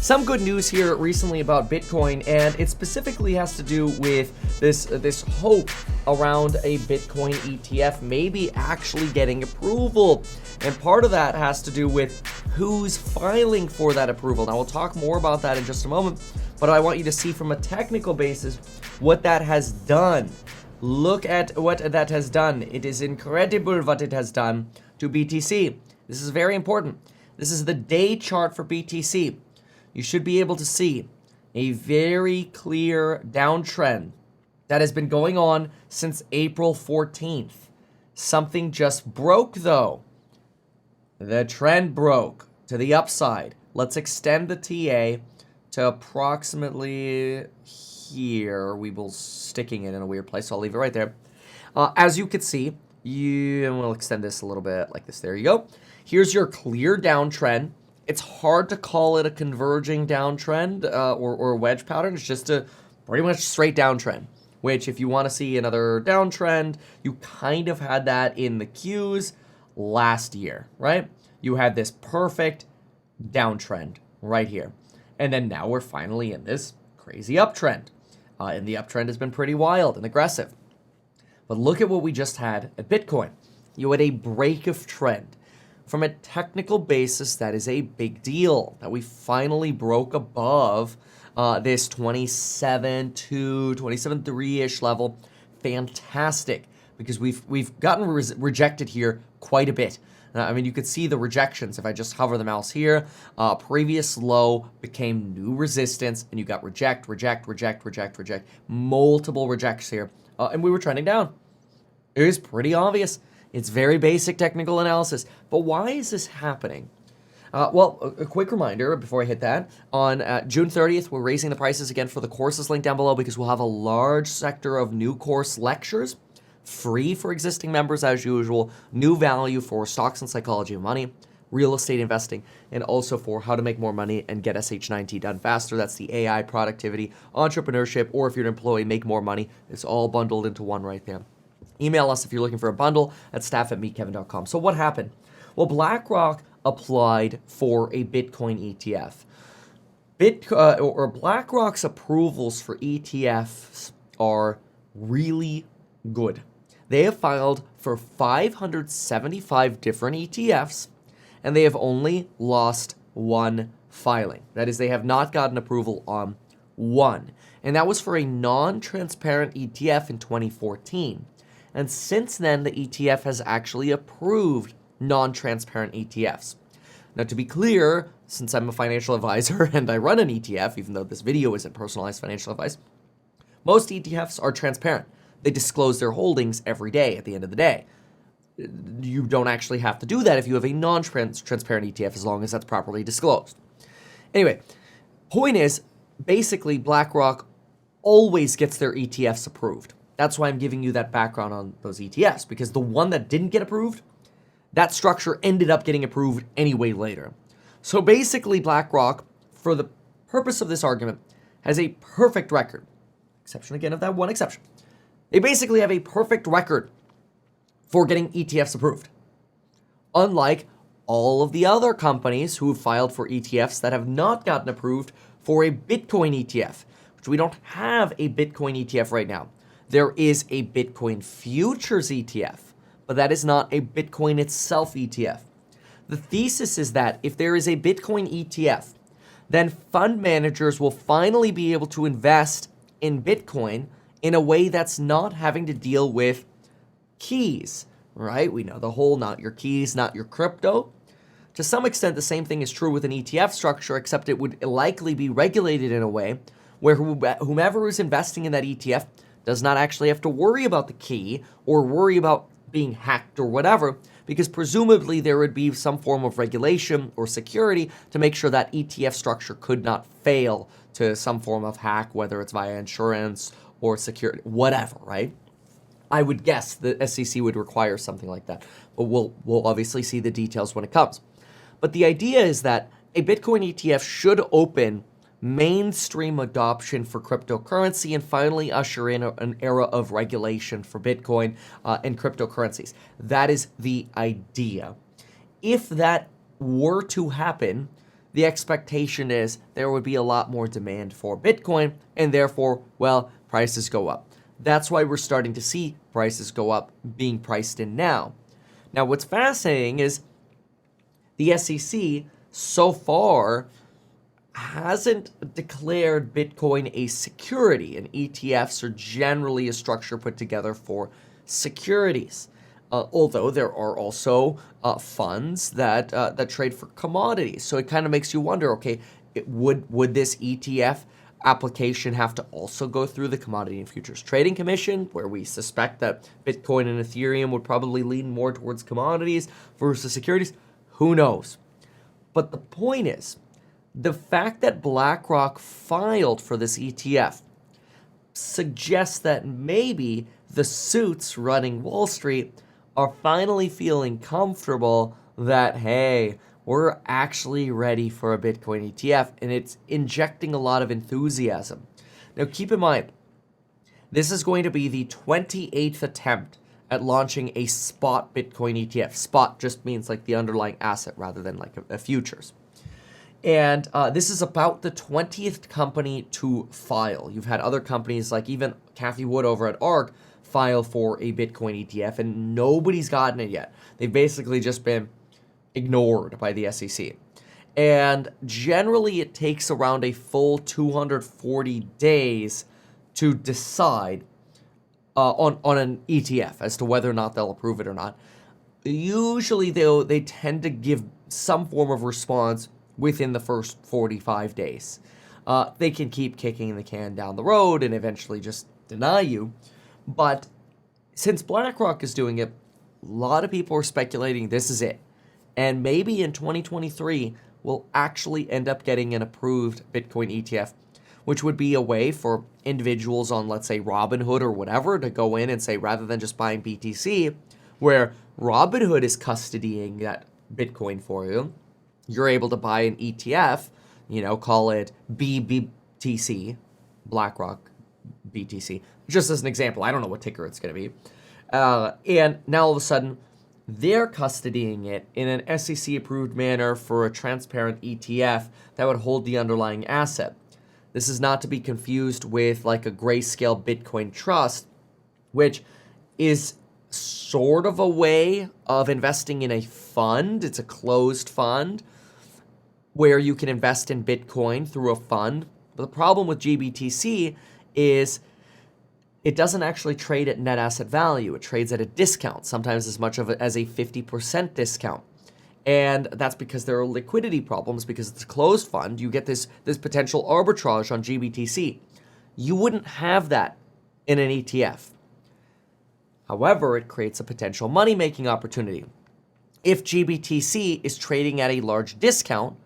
Some good news here recently about Bitcoin, and it specifically has to do with this hope around a Bitcoin ETF maybe actually getting approval. And part of that has to do with who's filing for that approval. Now, we'll talk more about that in just a moment, but I want you to see from a technical basis what that has done. Look at what that has done. It is incredible what it has done to BTC. This is very important. This is the day chart for BTC. You should be able to see a very clear downtrend that has been going on since April 14th. Something just broke though. The trend broke to the upside. Let's extend the TA to approximately here. We will sticking it in a weird place, so I'll leave it right there. As you can see, and we'll extend this a little bit like this. There you go. Here's your clear downtrend. It's hard to call it a converging downtrend or a wedge pattern. It's just a pretty much straight downtrend, which if you want to see another downtrend, you kind of had that in the Qs last year, right? You had this perfect downtrend right here. And then now we're finally in this crazy uptrend. And the uptrend has been pretty wild and aggressive. But look at what we just had at Bitcoin. You had a break of trend. From a technical basis, that is a big deal, that we finally broke above this 27.3-ish level. Fantastic, because we've gotten rejected here quite a bit. I mean, you could see the rejections. If I just hover the mouse here, previous low became new resistance, and you got reject, multiple rejects here, and we were trending down. It was pretty obvious. It's very basic technical analysis. But why is this happening? Well, a quick reminder before I hit that. On June 30th, we're raising the prices again for the courses linked down below because we'll have a large sector of new course lectures, free for existing members as usual, new value for stocks and psychology of money, real estate investing, and also for how to make more money and get SH9T done faster. That's the AI productivity, entrepreneurship, or if you're an employee, make more money. It's all bundled into one right there. Email us if you're looking for a bundle at staff@meetkevin.com. So what happened? Well, BlackRock applied for a Bitcoin ETF. BlackRock's approvals for ETFs are really good. They have filed for 575 different ETFs, and they have only lost one filing. That is, they have not gotten approval on one. And that was for a non-transparent ETF in 2014. And since then, the ETF has actually approved non-transparent ETFs. Now, to be clear, since I'm a financial advisor and I run an ETF, even though this video isn't personalized financial advice, most ETFs are transparent. They disclose their holdings every day at the end of the day. You don't actually have to do that if you have a non-transparent ETF, as long as that's properly disclosed. Anyway, point is, basically, BlackRock always gets their ETFs approved. That's why I'm giving you that background on those ETFs, because the one that didn't get approved, that structure ended up getting approved anyway later. So basically, BlackRock, for the purpose of this argument, has a perfect record. Exception again of that one exception. They basically have a perfect record for getting ETFs approved. Unlike all of the other companies who have filed for ETFs that have not gotten approved for a Bitcoin ETF, which we don't have a Bitcoin ETF right now. There is a Bitcoin futures ETF, but that is not a Bitcoin itself ETF. The thesis is that if there is a Bitcoin ETF, then fund managers will finally be able to invest in Bitcoin in a way that's not having to deal with keys, right? We know the whole not your keys, not your crypto. To some extent, the same thing is true with an ETF structure, except it would likely be regulated in a way where whomever is investing in that ETF does not actually have to worry about the key or worry about being hacked or whatever, because presumably there would be some form of regulation or security to make sure that ETF structure could not fail to some form of hack, whether it's via insurance or security, whatever, right? I would guess the SEC would require something like that, but we'll obviously see the details when it comes. But the idea is that a Bitcoin ETF should open mainstream adoption for cryptocurrency and finally usher in an era of regulation for Bitcoin and cryptocurrencies. That is the idea. If that were to happen, the expectation is there would be a lot more demand for Bitcoin, and therefore, well, prices go up. That's why we're starting to see prices go up being priced in now. Now, what's fascinating is the SEC so far hasn't declared Bitcoin a security, and ETFs are generally a structure put together for securities. Although there are also funds that trade for commodities, so it kind of makes you wonder. Okay, would this ETF application have to also go through the Commodity and Futures Trading Commission, where we suspect that Bitcoin and Ethereum would probably lean more towards commodities versus securities? Who knows? But the point is, the fact that BlackRock filed for this ETF suggests that maybe the suits running Wall Street are finally feeling comfortable that, hey, we're actually ready for a Bitcoin ETF, and it's injecting a lot of enthusiasm. Now, keep in mind, this is going to be the 28th attempt at launching a spot Bitcoin ETF. Spot just means like the underlying asset rather than like a futures. And this is about the 20th company to file. You've had other companies like even Cathie Wood over at ARK file for a Bitcoin ETF, and nobody's gotten it yet. They've basically just been ignored by the SEC. And generally it takes around a full 240 days to decide on an ETF as to whether or not they'll approve it or not. Usually they tend to give some form of response within the first 45 days. They can keep kicking the can down the road and eventually just deny you. But since BlackRock is doing it, a lot of people are speculating this is it. And maybe in 2023, we'll actually end up getting an approved Bitcoin ETF, which would be a way for individuals on, let's say, Robinhood or whatever to go in and say, rather than just buying BTC, where Robinhood is custodying that Bitcoin for you, you're able to buy an ETF, call it BBTC, BlackRock BTC, just as an example. I don't know what ticker it's going to be. And now all of a sudden, they're custodying it in an SEC-approved manner for a transparent ETF that would hold the underlying asset. This is not to be confused with like a grayscale Bitcoin trust, which is sort of a way of investing in a fund. It's a closed fund where you can invest in Bitcoin through a fund. But the problem with GBTC is it doesn't actually trade at net asset value. It trades at a discount, sometimes as much as a 50% discount. And that's because there are liquidity problems because it's a closed fund. You get this potential arbitrage on GBTC. You wouldn't have that in an ETF. However, it creates a potential money-making opportunity. If GBTC is trading at a large discount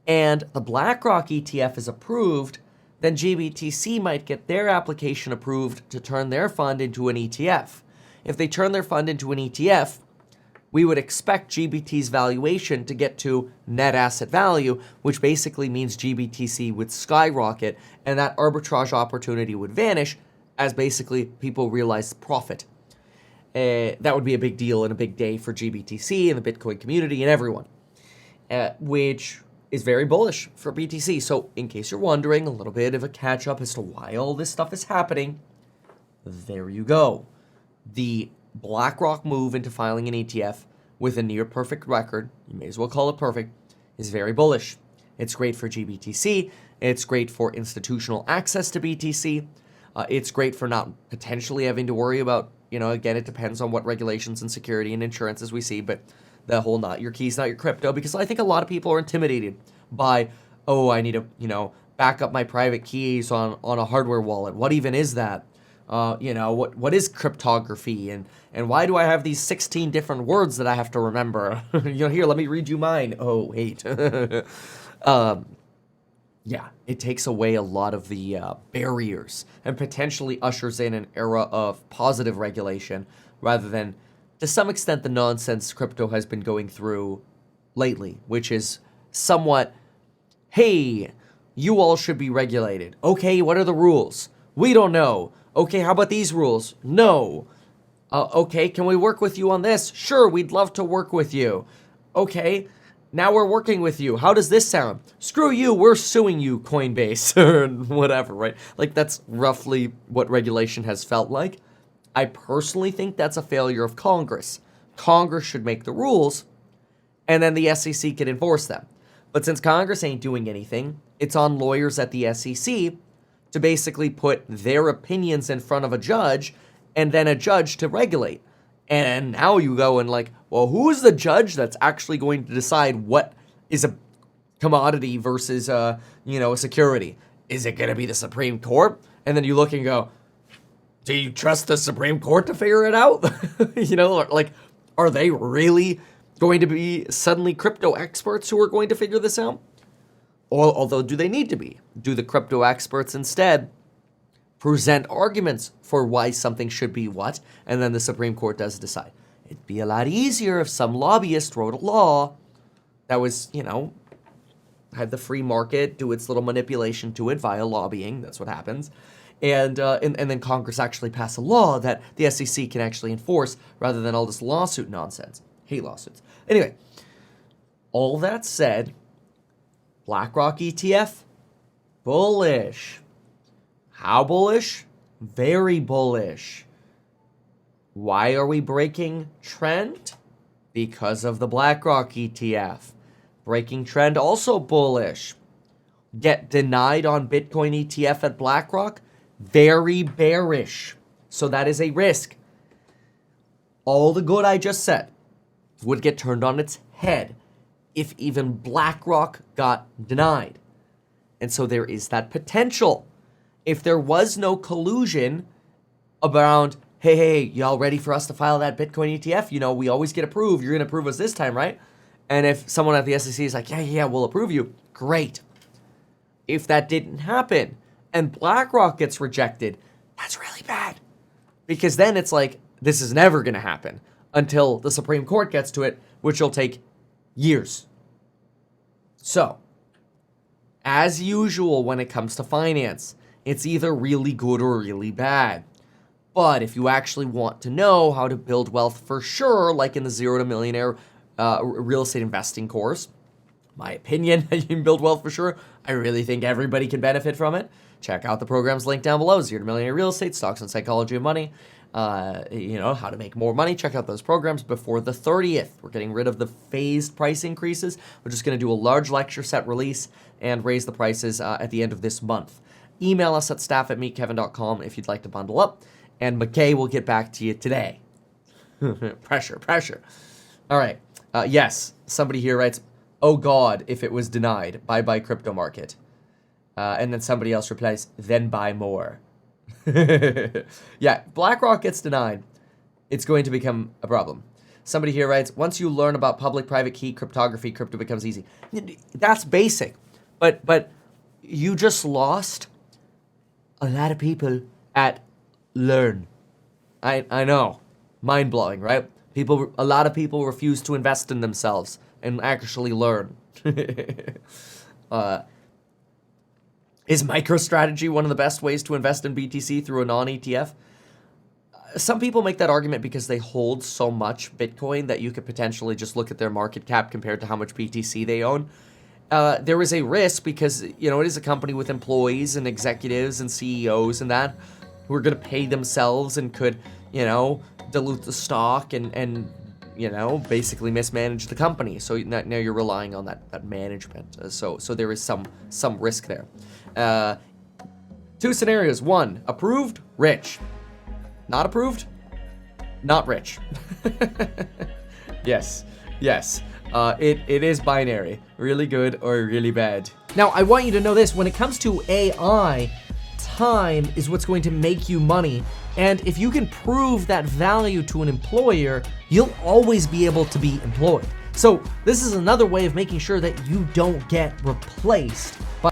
and the BlackRock ETF is approved, then GBTC might get their application approved to turn their fund into an ETF. If they turn their fund into an ETF, we would expect GBT's valuation to get to net asset value, which basically means GBTC would skyrocket and that arbitrage opportunity would vanish as basically people realize profit. That would be a big deal and a big day for GBTC and the Bitcoin community and everyone, which is very bullish for BTC. So in case you're wondering, a little bit of a catch up as to why all this stuff is happening, there you go. The BlackRock move into filing an ETF with a near perfect record, you may as well call it perfect, is very bullish. It's great for GBTC. It's great for institutional access to BTC. It's great for not potentially having to worry about, again, it depends on what regulations and security and insurances we see, but the whole not your keys, not your crypto, because I think a lot of people are intimidated by, I need to, back up my private keys on a hardware wallet. What even is that? What is cryptography and why do I have these 16 different words that I have to remember? Here, let me read you mine. Oh, wait. Yeah, it takes away a lot of the barriers and potentially ushers in an era of positive regulation rather than, to some extent, the nonsense crypto has been going through lately, which is somewhat, hey, you all should be regulated. Okay, what are the rules? We don't know. Okay, how about these rules? No. Okay, can we work with you on this? Sure, we'd love to work with you. Okay, now we're working with you. How does this sound? Screw you, we're suing you, Coinbase, or whatever, right? Like, that's roughly what regulation has felt like. I personally think that's a failure of Congress. Congress should make the rules, and then the SEC can enforce them. But since Congress ain't doing anything, it's on lawyers at the SEC to basically put their opinions in front of a judge, and then a judge to regulate. And now you go and like, well, who is the judge that's actually going to decide what is a commodity versus a security? Is it going to be the Supreme Court? And then you look and go, do you trust the Supreme Court to figure it out? Like, are they really going to be suddenly crypto experts who are going to figure this out? Although, do they need to be? Do the crypto experts instead present arguments for why something should be what, and then the Supreme Court does decide? It'd be a lot easier if some lobbyist wrote a law that was, had the free market do its little manipulation to it via lobbying. That's what happens. And then Congress actually pass a law that the SEC can actually enforce rather than all this lawsuit nonsense. Hate lawsuits. Anyway, all that said, BlackRock ETF, bullish. How bullish? Very bullish. Why are we breaking trend? Because of the BlackRock ETF. Breaking trend, also bullish. Get denied on Bitcoin ETF at BlackRock? Very bearish. So that is a risk. All the good I just said would get turned on its head if even BlackRock got denied. And so there is that potential. If there was no collusion around, hey, y'all ready for us to file that Bitcoin ETF? We always get approved. You're going to approve us this time, right? And if someone at the SEC is like, yeah, we'll approve you, great. If that didn't happen and BlackRock gets rejected, that's really bad. Because then it's like, this is never going to happen until the Supreme Court gets to it, which will take years. So, as usual when it comes to finance, it's either really good or really bad. But if you actually want to know how to build wealth for sure, like in the 0 to Millionaire real estate investing course, my opinion, you can build wealth for sure. I really think everybody can benefit from it. Check out the programs linked down below. 0 to Millionaire Real Estate, Stocks and Psychology of Money, how to make more money. Check out those programs before the 30th. We're getting rid of the phased price increases. We're just going to do a large lecture set release and raise the prices at the end of this month. Email us at staff@meetkevin.com if you'd like to bundle up, and McKay will get back to you today. Pressure. All right. Yes, somebody here writes, oh God, if it was denied, bye crypto market. And then somebody else replies, then buy more. Yeah, BlackRock gets denied, it's going to become a problem. Somebody here writes, once you learn about public-private key cryptography, crypto becomes easy. That's basic, but you just lost a lot of people at learn. I know, mind-blowing, right? A lot of people refuse to invest in themselves and actually learn. Is MicroStrategy one of the best ways to invest in BTC through a non-ETF? Some people make that argument because they hold so much Bitcoin that you could potentially just look at their market cap compared to how much BTC they own. There is a risk because, it is a company with employees and executives and CEOs and that who are going to pay themselves and could, dilute the stock and basically mismanage the company. So now you're relying on that management. So there is some risk there. Two scenarios. One, approved, rich. Not approved, not rich. Yes. It is binary. Really good or really bad. Now, I want you to know this. When it comes to AI, time is what's going to make you money. And if you can prove that value to an employer, you'll always be able to be employed. So this is another way of making sure that you don't get replaced by